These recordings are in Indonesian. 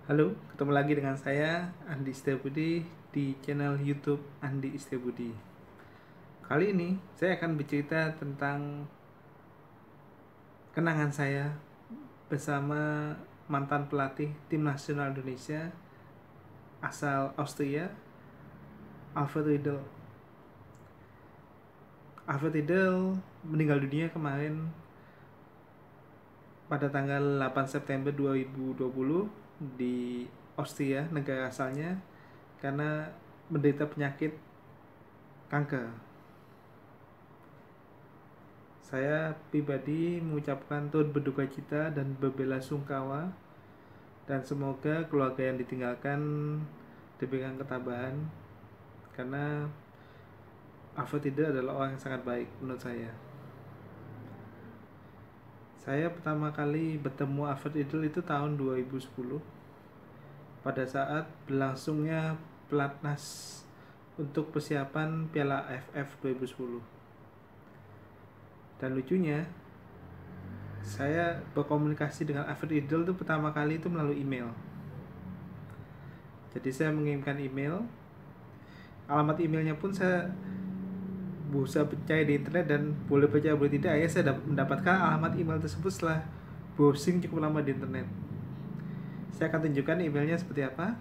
Halo, ketemu lagi dengan saya Andi Setiabudi di channel YouTube Andi Setiabudi. Kali ini saya akan bercerita tentang kenangan saya bersama mantan pelatih tim nasional Indonesia asal Austria, Alfred Riedel. Alfred Riedel meninggal dunia kemarin pada tanggal 8 September 2020 di Austria, negara asalnya, karena menderita penyakit kanker. Saya pribadi mengucapkan turut berduka cita dan berbelasungkawa, dan semoga keluarga yang ditinggalkan diberikan ketabahan, karena Alfred Riedel adalah orang yang sangat baik menurut saya. Saya pertama kali bertemu Alfred Riedel itu tahun 2010 pada saat berlangsungnya pelatnas untuk persiapan Piala AFF 2010. Dan lucunya, saya berkomunikasi dengan Alfred Riedel itu pertama kali itu melalui email. Jadi saya mengirimkan email, alamat emailnya pun saya berusaha percaya di internet, dan boleh percaya boleh tidak ya, saya mendapatkan alamat email tersebut setelah browsing cukup lama di internet. Saya akan tunjukkan emailnya seperti apa.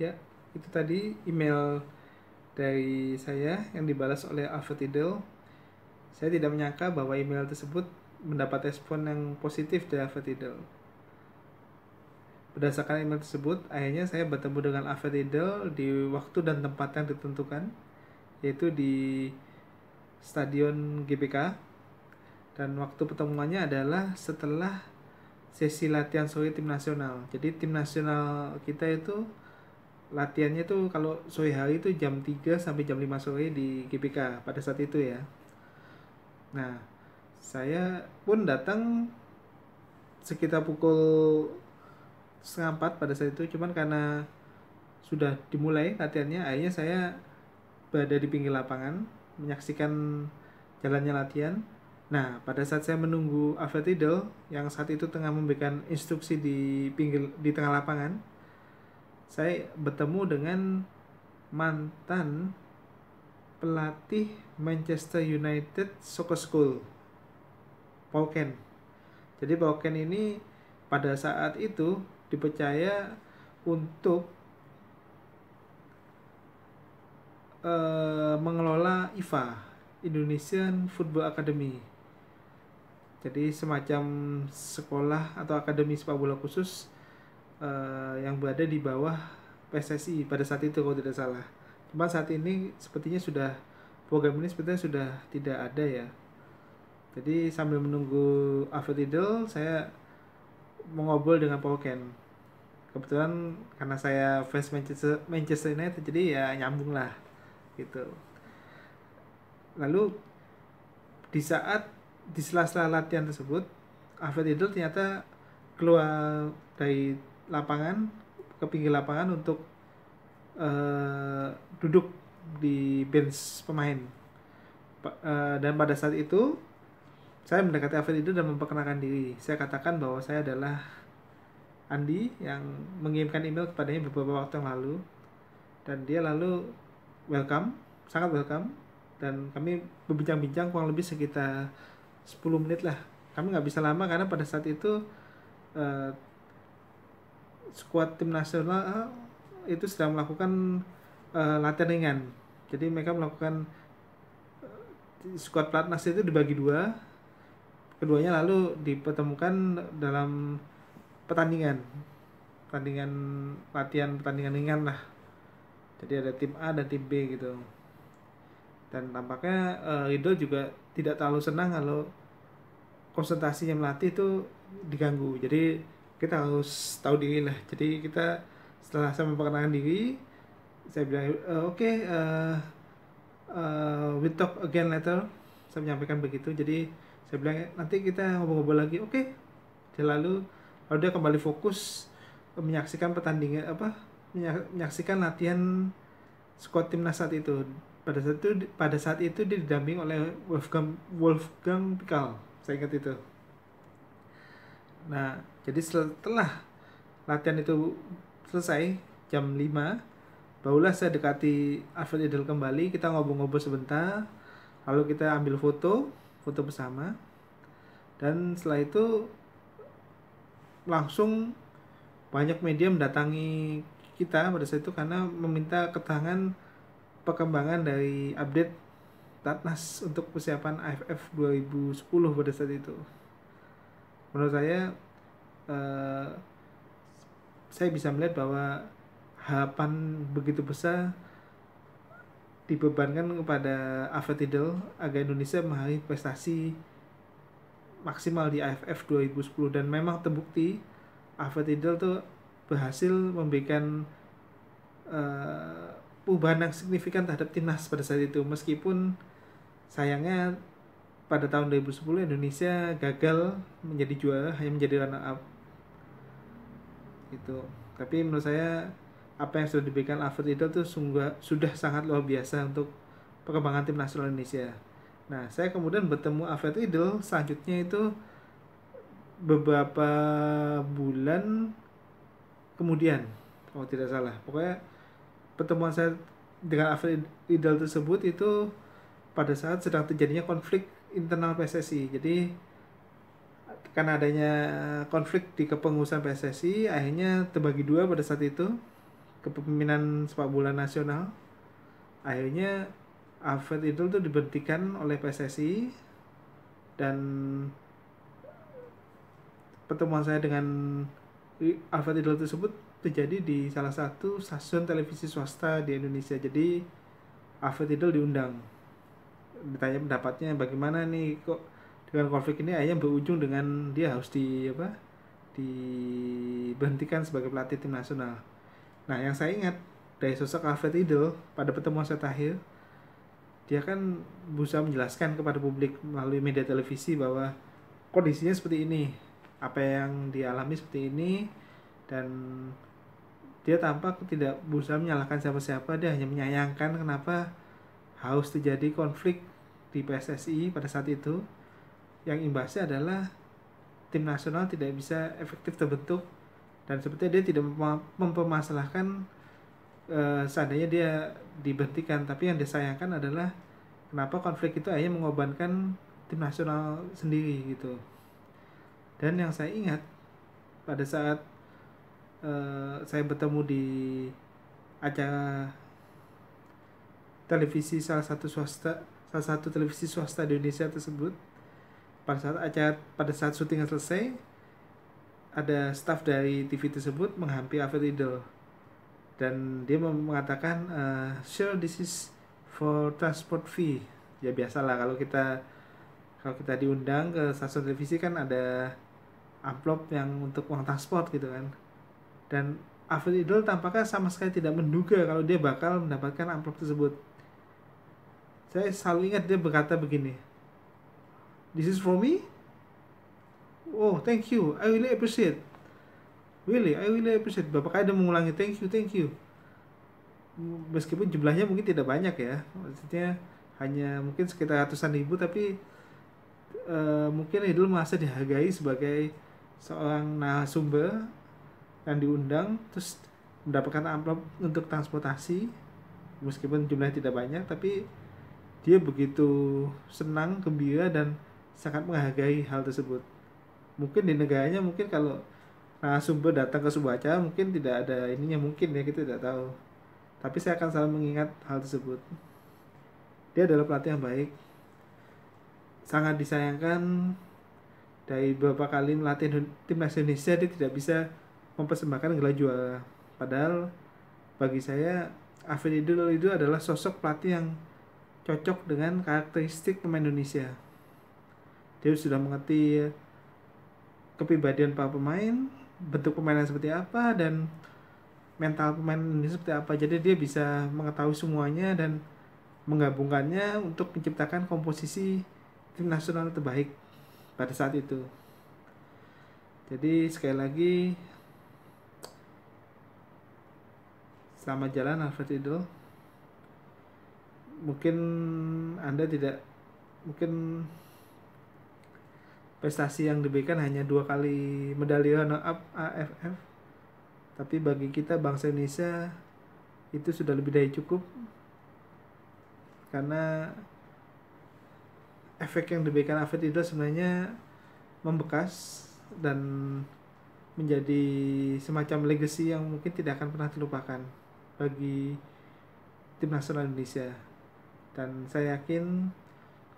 Ya, itu tadi email dari saya yang dibalas oleh Alfred Riedel. Saya tidak menyangka bahwa email tersebut mendapat respon yang positif dari Alfred Riedel. Berdasarkan email tersebut, akhirnya saya bertemu dengan Alfred Riedel di waktu dan tempat yang ditentukan, yaitu di Stadion GBK. Dan waktu pertemuannya adalah setelah sesi latihan sore tim nasional. Jadi tim nasional kita itu latihannya tuh kalau sore hari itu jam 3 sampai jam 5 sore di GBK pada saat itu ya. Nah, saya pun datang sekitar pukul 3:30 pada saat itu, cuman karena sudah dimulai latihannya, akhirnya saya berada di pinggir lapangan menyaksikan jalannya latihan. Nah, pada saat saya menunggu Alfred Riedel yang saat itu tengah memberikan instruksi di tengah lapangan, saya bertemu dengan mantan pelatih Manchester United Soccer School, Paul Ken. Jadi Paul Ken ini pada saat itu dipercaya untuk mengelola IFA, Indonesian Football Academy. Jadi semacam sekolah atau akademi sepak bola khusus yang berada di bawah PSSI pada saat itu kalau tidak salah. Cuma saat ini sepertinya program ini sepertinya sudah tidak ada ya. Jadi sambil menunggu Alfred Riedel, saya mengobrol dengan Paul Ken. Kebetulan karena saya fans Manchester United, jadi ya nyambung lah gitu. Lalu di sela-sela latihan tersebut, Alfred Riedel ternyata keluar dari lapangan ke pinggir lapangan untuk duduk di bench pemain. Dan pada saat itu saya mendekati Alfred Riedel dan memperkenalkan diri. Saya katakan bahwa saya adalah Andi yang mengirimkan email kepadanya beberapa waktu yang lalu, dan dia lalu sangat welcome, dan kami berbincang-bincang kurang lebih sekitar 10 menit lah. Kami nggak bisa lama karena pada saat itu skuad tim nasional itu sedang melakukan latihan ringan. Jadi mereka melakukan skuad pelatnas itu dibagi dua, keduanya lalu dipertemukan dalam pertandingan pertandingan ringan lah. Jadi ada tim A dan tim B gitu. Dan tampaknya Riedel juga tidak terlalu senang kalau konsentrasinya melatih itu diganggu. Jadi kita harus tahu diri lah. Jadi kita setelah saya memperkenalkan diri, saya bilang oke, we talk again later. Saya menyampaikan begitu. Jadi saya bilang nanti kita ngobrol-ngobrol lagi. Oke. Lalu dia kembali fokus menyaksikan menyaksikan latihan skuad timnas saat itu. Pada saat itu dia didampingi oleh Wolfgang Pikal. Saya ingat itu. Nah, jadi setelah latihan itu selesai jam 5, barulah saya dekati Alfred Idol kembali, kita ngobrol-ngobrol sebentar, lalu kita ambil foto bersama, dan setelah itu langsung banyak media mendatangi kita pada saat itu karena meminta keterangan perkembangan dari update Platnas untuk persiapan AFF 2010 pada saat itu. Menurut eh, saya bisa melihat bahwa harapan begitu besar dibebankan kepada Alfred Riedel agar Indonesia meraih prestasi maksimal di AFF 2010, dan memang terbukti Alfred Riedel tuh berhasil memberikan perubahan yang signifikan terhadap timnas pada saat itu, meskipun sayangnya pada tahun 2010 Indonesia gagal menjadi juara, hanya menjadi runner up gitu. Tapi menurut saya apa yang sudah diberikan Alfred Riedel itu sudah sangat luar biasa untuk perkembangan tim nasional Indonesia. Nah, saya kemudian bertemu Alfred Riedel selanjutnya itu beberapa bulan kemudian, kalau tidak salah. Pokoknya pertemuan saya dengan Alfred Riedel tersebut itu pada saat sedang terjadinya konflik internal PSSI. Jadi karena adanya konflik di kepengurusan PSSI, akhirnya terbagi dua pada saat itu kepemimpinan sepak bola nasional. Akhirnya Alfred Riedel itu diberhentikan oleh PSSI, dan pertemuan saya dengan Alfred Riedel tersebut terjadi di salah satu stasiun televisi swasta di Indonesia. Jadi Alfred Riedel diundang, ditanya pendapatnya bagaimana nih kok dengan konflik ini, akhirnya berujung dengan dia harus diberhentikan sebagai pelatih tim nasional. Nah, yang saya ingat dari sosok Alfred Riedel pada pertemuan saya terakhir, dia kan berusaha menjelaskan kepada publik melalui media televisi bahwa kondisinya seperti ini, apa yang dialami seperti ini, dan dia tampak tidak berusaha menyalahkan siapa-siapa. Dia hanya menyayangkan kenapa harus terjadi konflik di PSSI pada saat itu, yang imbasnya adalah tim nasional tidak bisa efektif terbentuk, dan sepertinya dia tidak mempermasalahkan seandainya dia diberhentikan. Tapi yang disayangkan adalah kenapa konflik itu akhirnya mengorbankan tim nasional sendiri gitu. Dan yang saya ingat pada saat saya bertemu di acara televisi salah satu televisi swasta di Indonesia tersebut, pada saat syutingnya selesai, ada staf dari TV tersebut menghampiri Alfred Riedel dan dia mengatakan, sure, this is for transport fee. Ya biasalah kalau kita diundang ke stasiun televisi kan ada amplop yang untuk uang transport gitu kan. Dan Alfred Riedel tampaknya sama sekali tidak menduga kalau dia bakal mendapatkan amplop tersebut. Saya selalu ingat dia berkata begini, this is for me? Oh, thank you, I really appreciate. I really appreciate. Berapa kali dia mengulangi thank you. Meskipun jumlahnya mungkin tidak banyak ya, maksudnya hanya mungkin sekitar ratusan ribu, tapi mungkin Riedel merasa dihargai sebagai seorang narasumber yang diundang terus mendapatkan amplop untuk transportasi, meskipun jumlahnya tidak banyak, tapi dia begitu senang, gembira, dan sangat menghargai hal tersebut. Mungkin di negaranya, mungkin kalau narasumber datang ke sebuah acara mungkin tidak ada ininya, mungkin ya, kita tidak tahu. Tapi saya akan selalu mengingat hal tersebut. Dia adalah pelatih yang baik, sangat disayangkan dari beberapa kali melatih timnas Indonesia dia tidak bisa mempersembahkan gelar juara. Padahal bagi saya Alfred Riedel itu adalah sosok pelatih yang cocok dengan karakteristik pemain Indonesia. Dia sudah mengerti kepribadian para pemain, bentuk pemainnya seperti apa, dan mental pemain Indonesia seperti apa. Jadi dia bisa mengetahui semuanya dan menggabungkannya untuk menciptakan komposisi tim nasional terbaik pada saat itu. Jadi sekali lagi, selamat jalan Alfred Riedel. Mungkin Anda tidak, mungkin prestasi yang diberikan hanya 2 kali medali runner up AFF, tapi bagi kita bangsa Indonesia itu sudah lebih dari cukup, karena efek yang diberikan Alfred Riedel sebenarnya membekas dan menjadi semacam legacy yang mungkin tidak akan pernah terlupakan bagi tim nasional Indonesia. Dan saya yakin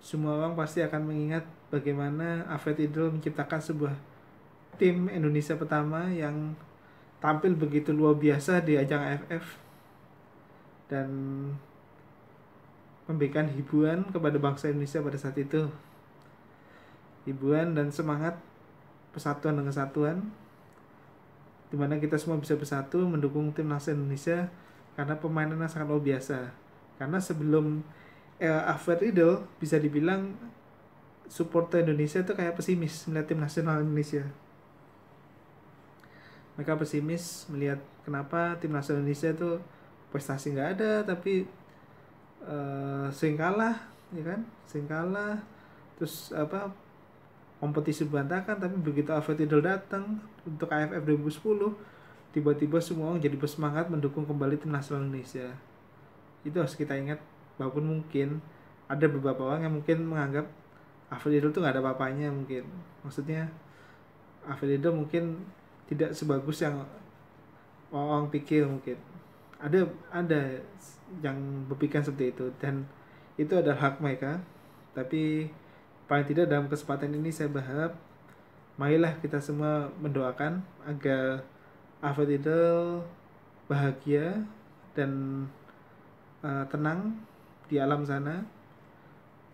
semua orang pasti akan mengingat bagaimana Alfred Riedel menciptakan sebuah tim Indonesia pertama yang tampil begitu luar biasa di ajang AFF dan memberikan hiburan kepada bangsa Indonesia pada saat itu. Hiburan dan semangat persatuan dan kesatuan, dimana kita semua bisa bersatu mendukung tim nasional Indonesia karena permainannya sangat luar biasa. Karena sebelum Alfred Riedel bisa dibilang supporter Indonesia itu kayak pesimis melihat tim nasional Indonesia. Mereka pesimis melihat kenapa tim nasional Indonesia itu prestasi nggak ada, tapi sering kalah, ya kan? Sering kalah, terus kompetisi berantakan. Tapi begitu Alfred Riedel datang untuk AFF 2010, tiba-tiba semua orang jadi bersemangat mendukung kembali tim nasional Indonesia. Itu harus kita ingat, walaupun mungkin ada beberapa orang yang mungkin menganggap Alfred Riedel itu nggak ada apa-apanya mungkin. Maksudnya Alfred Riedel mungkin tidak sebagus yang orang pikir mungkin. Ada yang berpikir seperti itu, dan itu adalah hak mereka. Tapi paling tidak dalam kesempatan ini saya berharap marilah kita semua mendoakan agar Alfred Riedel bahagia dan tenang di alam sana,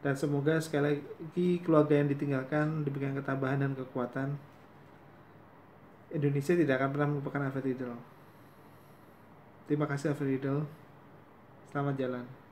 dan semoga sekali lagi keluarga yang ditinggalkan diberikan ketabahan dan kekuatan. Indonesia tidak akan pernah melupakan Alfred Riedel. Terima kasih Alfred Riedel. Selamat jalan.